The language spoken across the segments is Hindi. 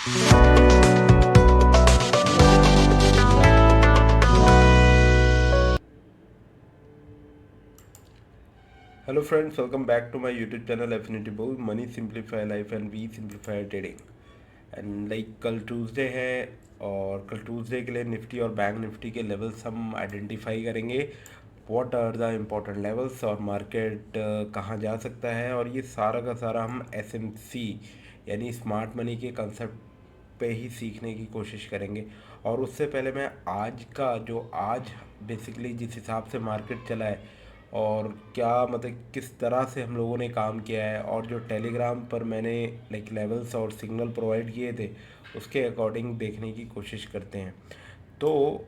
Hello friends, welcome back to my YouTube channel Affinity Bull. Money simplify life and we simplify trading. And like कल ट्यूसडे है और कल ट्यूसडे के लिए निफ्टी और बैंक निफ्टी के लेवल्स हम आइडेंटिफाई करेंगे. What are the important levels और मार्केट कहाँ जा सकता है, और ये सारा का सारा हम एसएमसी यानी स्मार्ट मनी के कंसेप्ट पे ही सीखने की कोशिश करेंगे. और उससे पहले मैं आज बेसिकली जिस हिसाब से मार्केट चला है और क्या मतलब किस तरह से हम लोगों ने काम किया है, और जो टेलीग्राम पर मैंने लाइक लेवल्स और सिग्नल प्रोवाइड किए थे उसके अकॉर्डिंग देखने की कोशिश करते हैं. तो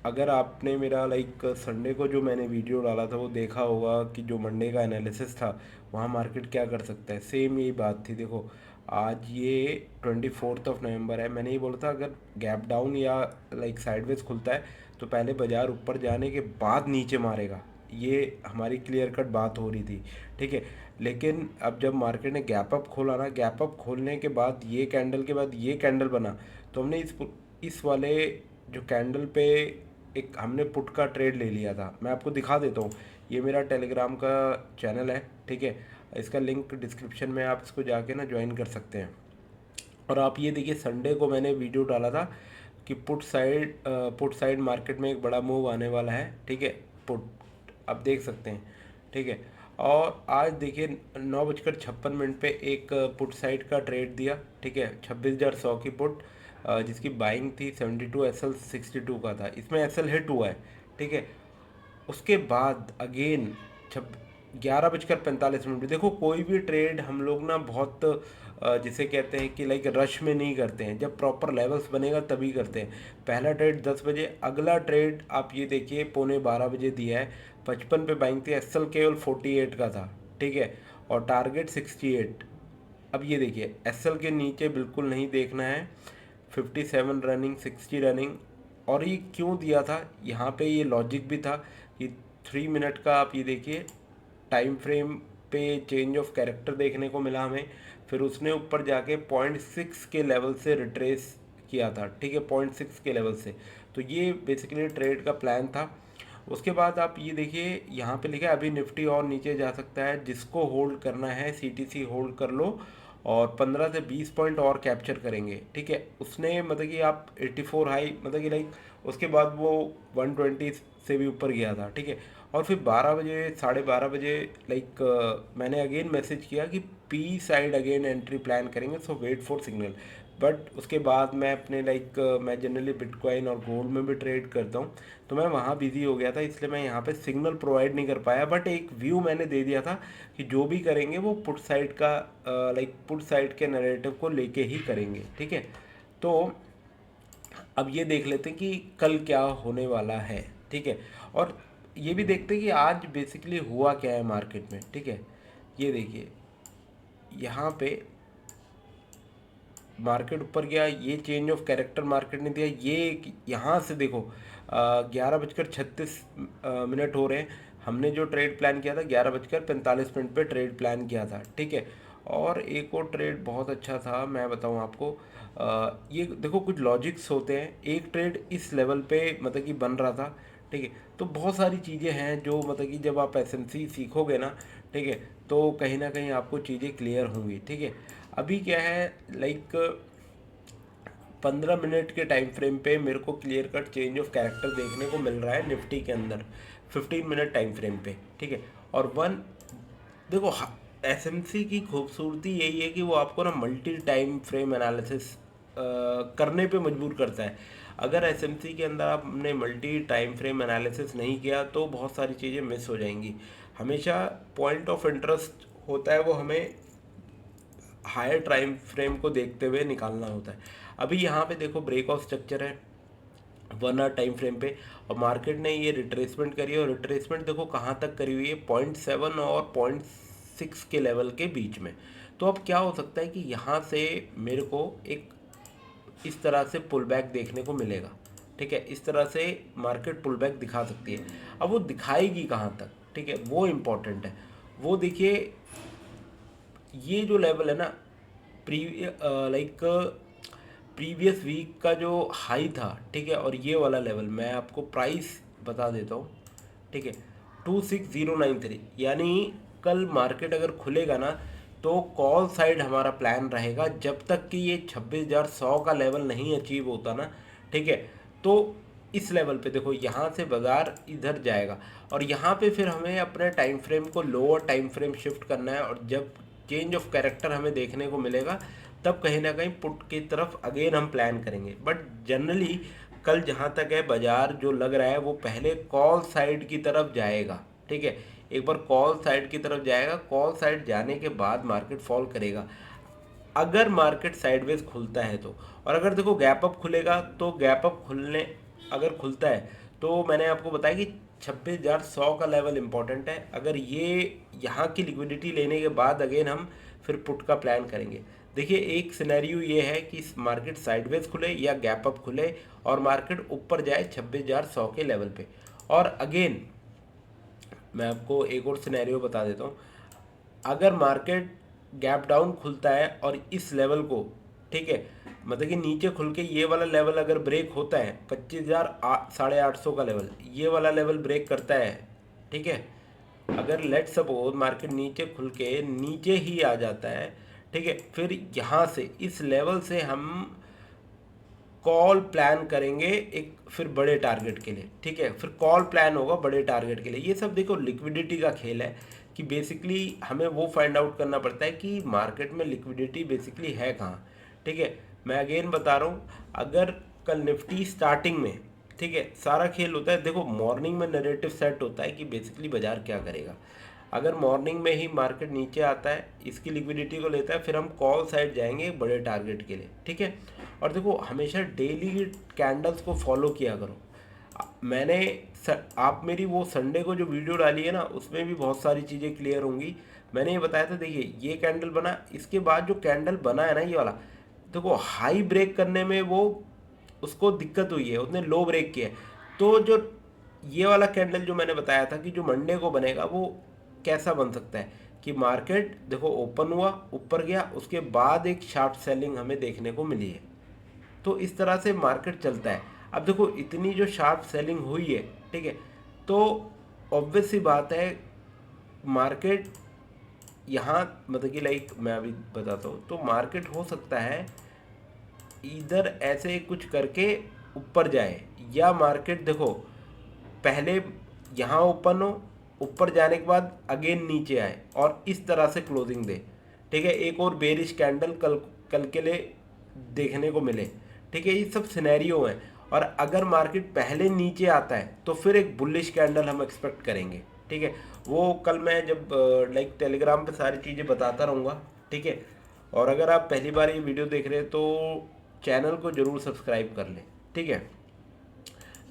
अगर आपने मेरा लाइक संडे को जो मैंने वीडियो डाला था वो देखा होगा कि जो मंडे का एनालिसिस था वहाँ मार्केट क्या कर सकता है, सेम यही बात थी. देखो आज ये 24 नवंबर है. मैंने ये बोला था अगर गैप डाउन या लाइक साइडवेज खुलता है तो पहले बाज़ार ऊपर जाने के बाद नीचे मारेगा. ये हमारी क्लियर कट बात हो रही थी, ठीक है. लेकिन अब जब मार्केट ने गैप अप खोला ना, गैप अप खोलने के बाद ये कैंडल के बाद ये कैंडल बना, तो हमने इस वाले जो कैंडल पे एक हमने पुट का ट्रेड ले लिया था. मैं आपको दिखा देता हूँ. ये मेरा टेलीग्राम का चैनल है, ठीक है. इसका लिंक डिस्क्रिप्शन में आप इसको जाके ना ज्वाइन कर सकते हैं. और आप ये देखिए संडे को मैंने वीडियो डाला था कि पुट साइड मार्केट में एक बड़ा मूव आने वाला है, ठीक है. पुट आप देख सकते हैं, ठीक है. और आज देखिए 9:56 पे एक पुट साइड का ट्रेड दिया, ठीक है. 26,100 की पुट जिसकी बाइंग थी 72, SL 62 का था. इसमें SL हिट हुआ है, ठीक है. उसके बाद अगेन छब 11:45 पे देखो कोई भी ट्रेड हम लोग ना बहुत जिसे कहते हैं कि लाइक रश में नहीं करते हैं. जब प्रॉपर लेवल्स बनेगा तभी करते हैं. पहला ट्रेड 10 बजे, अगला ट्रेड आप ये देखिए 11:15 दिया है. 55 पे बाइंग थी, SL केवल 48 का था, ठीक है. और टारगेट 68. अब ये देखिए SL के नीचे बिल्कुल नहीं देखना है. 57 रनिंग, 60 रनिंग. और ये क्यों दिया था, यहाँ पे ये लॉजिक भी था कि 3 मिनट का आप ये देखिए टाइम फ्रेम पे चेंज ऑफ कैरेक्टर देखने को मिला हमें. फिर उसने ऊपर जाके 0.6 के लेवल से रिट्रेस किया था, ठीक है. 0.6 के लेवल से. तो ये बेसिकली ट्रेड का प्लान था. उसके बाद आप ये देखिए यहाँ पे लिखा है अभी निफ्टी और नीचे जा सकता है, जिसको होल्ड करना है CTC होल्ड कर लो और 15 से 20 पॉइंट और कैप्चर करेंगे, ठीक है. उसने मतलब कि आप 84 हाई मतलब कि लाइक उसके बाद वो 120 से भी ऊपर गया था, ठीक है. और फिर 12 बजे 12:30 लाइक मैंने अगेन मैसेज किया कि P side again entry plan करेंगे, सो वेट फॉर सिग्नल. बट उसके बाद मैं अपने लाइक मैं जनरली बिटकॉइन और गोल्ड में भी ट्रेड करता हूँ, तो मैं वहाँ बिजी हो गया था, इसलिए मैं यहाँ पे सिग्नल प्रोवाइड नहीं कर पाया. बट एक व्यू मैंने दे दिया था कि जो भी करेंगे वो पुट साइड का लाइक पुट साइड के नैरेटिव को लेके ही करेंगे, ठीक है. तो अब ये देख लेते हैं कि कल क्या होने वाला है, ठीक है. और ये भी देखते हैं कि आज बेसिकली हुआ क्या है मार्केट में, ठीक है. ये देखिए यहाँ पे मार्केट ऊपर गया, ये चेंज ऑफ कैरेक्टर मार्केट ने दिया. ये यहाँ से देखो 11:36 हो रहे हैं. हमने जो ट्रेड प्लान किया था 11:45 पे ट्रेड प्लान किया था, ठीक है. और एक और ट्रेड बहुत अच्छा था, मैं बताऊँ आपको. ये देखो कुछ लॉजिक्स होते हैं. एक ट्रेड इस लेवल पे मतलब कि बन रहा था, ठीक है. तो बहुत सारी चीज़ें हैं जो मतलब कि जब आप एसएमसी सीखोगे ना, ठीक है, तो कहीं ना कहीं आपको चीज़ें क्लियर होंगी, ठीक है. अभी क्या है लाइक 15 मिनट के टाइम फ्रेम पे मेरे को clear cut change of character देखने को मिल रहा है निफ्टी के अंदर 15 मिनट टाइम फ्रेम पे, ठीक है. और वन देखो एसएमसी की खूबसूरती यही है कि वो आपको ना मल्टी टाइम फ्रेम एनालिसिस करने पे मजबूर करता है. अगर एसएमसी के अंदर आपने मल्टी टाइम फ्रेम एनालिसिस नहीं किया तो बहुत सारी चीज़ें मिस हो जाएंगी. हमेशा पॉइंट ऑफ इंटरेस्ट होता है वो हमें हायर टाइम फ्रेम को देखते हुए निकालना होता है. अभी यहाँ पे देखो ब्रेक ऑफ स्ट्रक्चर है 1 आवर टाइम फ्रेम पे, और मार्केट ने ये रिट्रेसमेंट करी है. और रिट्रेसमेंट देखो कहाँ तक करी हुई है, 0.7 और 0.6 के लेवल के बीच में. तो अब क्या हो सकता है कि यहाँ से मेरे को एक इस तरह से पुल बैक देखने को मिलेगा, ठीक है. इस तरह से मार्केट पुल बैक दिखा सकती है. अब वो दिखाएगी कहाँ तक, ठीक है, वो इम्पोर्टेंट है. वो देखिए ये जो लेवल है ना प्री लाइक प्रीवियस वीक का जो हाई था, ठीक है, और ये वाला लेवल मैं आपको प्राइस बता देता हूँ, ठीक है, 26093, यानी कल मार्केट अगर खुलेगा ना तो कॉल साइड हमारा प्लान रहेगा जब तक कि ये 26,100 का लेवल नहीं अचीव होता ना, ठीक है। तो इस लेवल पे देखो यहाँ से बाज़ार इधर जाएगा और यहाँ पे फिर हमें अपने टाइम फ्रेम को लोअर टाइम फ्रेम शिफ्ट करना है, और जब चेंज ऑफ कैरेक्टर हमें देखने को मिलेगा तब कहीं ना कहीं पुट की तरफ अगेन हम प्लान करेंगे। बट जनरली कल जहाँ तक है बाजार जो लग रहा है वो पहले कॉल साइड की तरफ जाएगा, ठीक है, एक बार कॉल साइड की तरफ जाएगा, कॉल साइड जाने के बाद मार्केट फॉल करेगा अगर मार्केट साइडवेज खुलता है तो। और अगर देखो गैप अप खुलेगा तो गैप अप खुलने अगर खुलता है तो मैंने आपको बताया कि 26,100 का लेवल इंपॉर्टेंट है। अगर ये यहाँ की लिक्विडिटी लेने के बाद अगेन हम फिर पुट का प्लान करेंगे। देखिए एक सिनेरियो ये है कि मार्केट साइडवेज खुले या गैप अप खुले और मार्केट ऊपर जाए 26,100 के लेवल पे। और अगेन मैं आपको एक और सिनेरियो बता देता हूँ, अगर मार्केट गैप डाउन खुलता है और इस लेवल को, ठीक है, मतलब कि नीचे खुल के ये वाला लेवल अगर ब्रेक होता है 25,800 का लेवल, ये वाला लेवल ब्रेक करता है, ठीक है, अगर लेट सपोज मार्केट नीचे खुल के नीचे ही आ जाता है, ठीक है, फिर यहाँ से इस लेवल से हम कॉल प्लान करेंगे एक फिर बड़े टारगेट के लिए, ठीक है, फिर कॉल प्लान होगा बड़े टारगेट के लिए। ये सब देखो लिक्विडिटी का खेल है कि बेसिकली हमें वो फाइंड आउट करना पड़ता है कि मार्केट में लिक्विडिटी बेसिकली है कहाँ, ठीक है। मैं अगेन बता रहा हूँ, अगर कल निफ्टी स्टार्टिंग में, ठीक है, सारा खेल होता है, देखो मॉर्निंग में नैरेटिव सेट होता है कि बेसिकली बाजार क्या करेगा। अगर मॉर्निंग में ही मार्केट नीचे आता है, इसकी लिक्विडिटी को लेता है, फिर हम कॉल साइड जाएंगे बड़े टारगेट के लिए, ठीक है। और देखो हमेशा डेली कैंडल्स को फॉलो किया करो। मैंने आप मेरी वो संडे को जो वीडियो डाली है ना उसमें भी बहुत सारी चीज़ें क्लियर होंगी। मैंने ये बताया था, देखिए ये कैंडल बना, इसके बाद जो कैंडल बना है ना ये वाला, देखो हाई ब्रेक करने में वो उसको दिक्कत हुई है, उसने लो ब्रेक किया है। तो जो ये वाला कैंडल जो मैंने बताया था कि जो मंडे को बनेगा वो कैसा बन सकता है कि मार्केट देखो ओपन हुआ, ऊपर गया, उसके बाद एक शार्प सेलिंग हमें देखने को मिली है। तो इस तरह से मार्केट चलता है। अब देखो इतनी जो शार्प सेलिंग हुई है, ठीक है, तो ऑब्वियस सी बात है मार्केट यहाँ मतलब कि लाइक मैं अभी बताता हूँ, तो मार्केट हो सकता है इधर ऐसे कुछ करके ऊपर जाए, या मार्केट देखो पहले यहाँ ओपन हो, ऊपर जाने के बाद अगेन नीचे आए और इस तरह से क्लोजिंग दे, ठीक है, एक और बेरिश कैंडल कल के लिए देखने को मिले, ठीक है, ये सब सिनेरियो हैं। और अगर मार्केट पहले नीचे आता है तो फिर एक बुलिश कैंडल हम एक्सपेक्ट करेंगे, ठीक है। वो कल मैं जब लाइक टेलीग्राम पे सारी चीज़ें बताता रहूँगा, ठीक है। और अगर आप पहली बार ये वीडियो देख रहे हैं तो चैनल को ज़रूर सब्सक्राइब कर लें, ठीक है।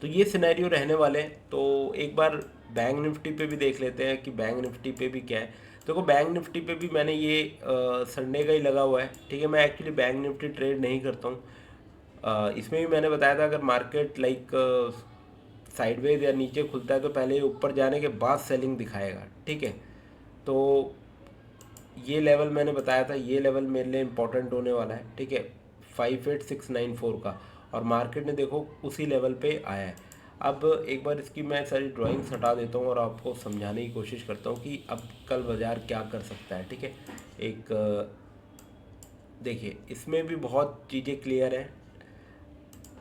तो ये सिनेरियो रहने वाले हैं। तो एक बार बैंक निफ्टी पे भी देख लेते हैं कि बैंक निफ्टी पे भी क्या है। देखो बैंक निफ्टी पे भी मैंने ये संडे का ही लगा हुआ है, ठीक है। मैं एक्चुअली बैंक निफ्टी ट्रेड नहीं करता हूँ। इसमें भी मैंने बताया था अगर मार्केट लाइक साइडवेज या नीचे खुलता है तो पहले ऊपर जाने के बाद सेलिंग दिखाएगा, ठीक है। तो ये लेवल मैंने बताया था, ये लेवल मेरे लिए इंपॉर्टेंट होने वाला है, ठीक है, 58694 का। और मार्केट ने देखो उसी लेवल पे आया है। अब एक बार इसकी मैं सारी ड्राइंग्स हटा देता हूँ और आपको समझाने की कोशिश करता हूँ कि अब कल बाज़ार क्या कर सकता है, ठीक है। एक देखिए इसमें भी बहुत चीज़ें क्लियर हैं।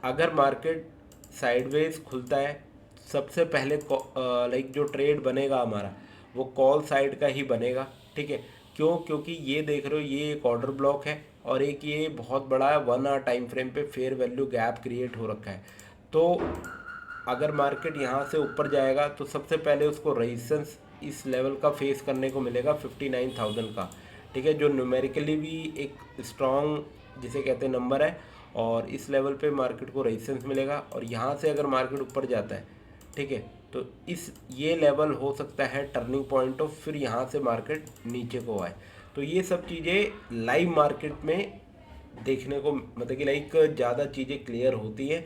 अगर मार्केट साइडवेज खुलता है सबसे पहले लाइक जो ट्रेड बनेगा हमारा वो कॉल साइड का ही बनेगा, ठीक है। क्यों? क्योंकि ये देख रहे हो ये एक ऑर्डर ब्लॉक है और एक ये बहुत बड़ा 1 आवर टाइम फ्रेम पे फेयर वैल्यू गैप क्रिएट हो रखा है। तो अगर मार्केट यहाँ से ऊपर जाएगा तो सबसे पहले उसको रेजिस्टेंस इस लेवल का फेस करने को मिलेगा 59,000 का, ठीक है, जो न्यूमेरिकली भी एक स्ट्रॉन्ग जिसे कहते हैं नंबर है। और इस लेवल पे मार्केट को रेजिस्टेंस मिलेगा और यहाँ से अगर मार्केट ऊपर जाता है, ठीक है, तो इस ये लेवल हो सकता है टर्निंग पॉइंट ऑफ, फिर यहाँ से मार्केट नीचे को आए। तो ये सब चीज़ें लाइव मार्केट में देखने को मतलब कि लाइक ज़्यादा चीज़ें क्लियर होती हैं।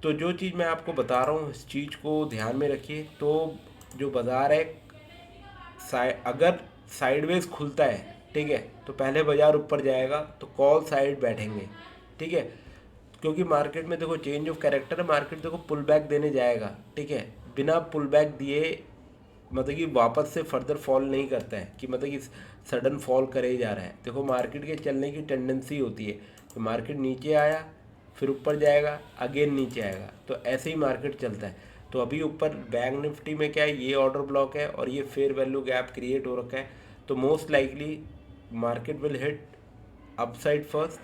तो जो चीज़ मैं आपको बता रहा हूँ इस चीज़ को ध्यान में रखिए। तो जो बाज़ार है अगर साइडवेज खुलता है, ठीक है, तो पहले बाज़ार ऊपर जाएगा तो कॉल साइड बैठेंगे, ठीक है, क्योंकि मार्केट में देखो चेंज ऑफ कैरेक्टर है, मार्केट देखो पुल बैक देने जाएगा, ठीक है, बिना पुल बैक दिए मतलब कि वापस से फर्दर फॉल नहीं करता है, कि मतलब कि सडन फॉल करे ही जा रहा है। देखो मार्केट के चलने की टेंडेंसी होती है कि मार्केट नीचे आया फिर ऊपर जाएगा, अगेन नीचे आएगा, तो ऐसे ही मार्केट चलता है। तो अभी ऊपर बैंक निफ्टी में क्या है, ये ऑर्डर ब्लॉक है और ये फेयर वैल्यू गैप क्रिएट हो रखा है, तो most likely market will hit upside first,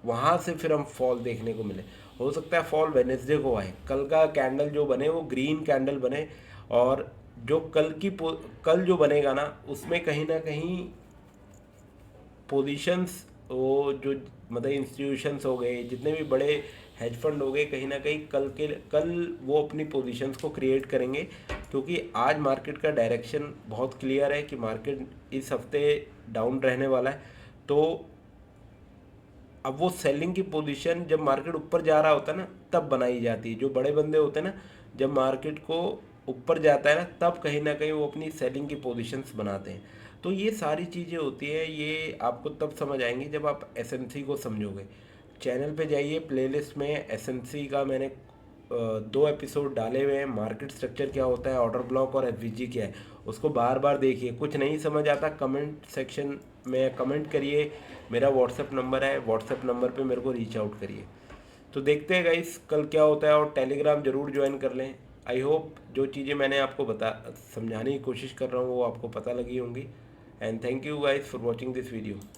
वहाँ से फिर हम फॉल देखने को मिले। हो सकता है फॉल वेनेसडे को आए, कल का कैंडल जो बने वो ग्रीन कैंडल बने, और जो कल जो बनेगा ना उसमें कहीं ना कहीं पोजीशंस, वो जो मतलब इंस्टीट्यूशंस हो गए, जितने भी बड़े हेज फंड हो गए, कहीं ना कहीं कल वो अपनी पोजीशंस को क्रिएट करेंगे, क्योंकि आज मार्केट का डायरेक्शन बहुत क्लियर है कि मार्केट इस हफ्ते डाउन रहने वाला है। तो अब वो सेलिंग की पोजीशन जब मार्केट ऊपर जा रहा होता है ना तब बनाई जाती है, जो बड़े बंदे होते हैं ना, जब मार्केट को ऊपर जाता है ना तब कहीं ना कहीं वो अपनी सेलिंग की पोजीशंस बनाते हैं। तो ये सारी चीज़ें होती हैं, ये आपको तब समझ आएंगी जब आप एसएनसी को समझोगे। चैनल पे जाइए, प्लेलिस्ट में एसएनसी का मैंने 2 एपिसोड डाले हुए हैं, मार्केट स्ट्रक्चर क्या होता है, ऑर्डर ब्लॉक और एफवीजी क्या है, उसको बार बार देखिए। कुछ नहीं समझ आता कमेंट सेक्शन में कमेंट करिए, मेरा व्हाट्सअप नंबर है, व्हाट्सअप नंबर पे मेरे को रीच आउट करिए। तो देखते हैं गाइस कल क्या होता है, और टेलीग्राम ज़रूर ज्वाइन कर लें। आई होप जो चीज़ें मैंने आपको समझाने की कोशिश कर रहा हूँ वो आपको पता लगी होंगी। And thank you guys for watching this video.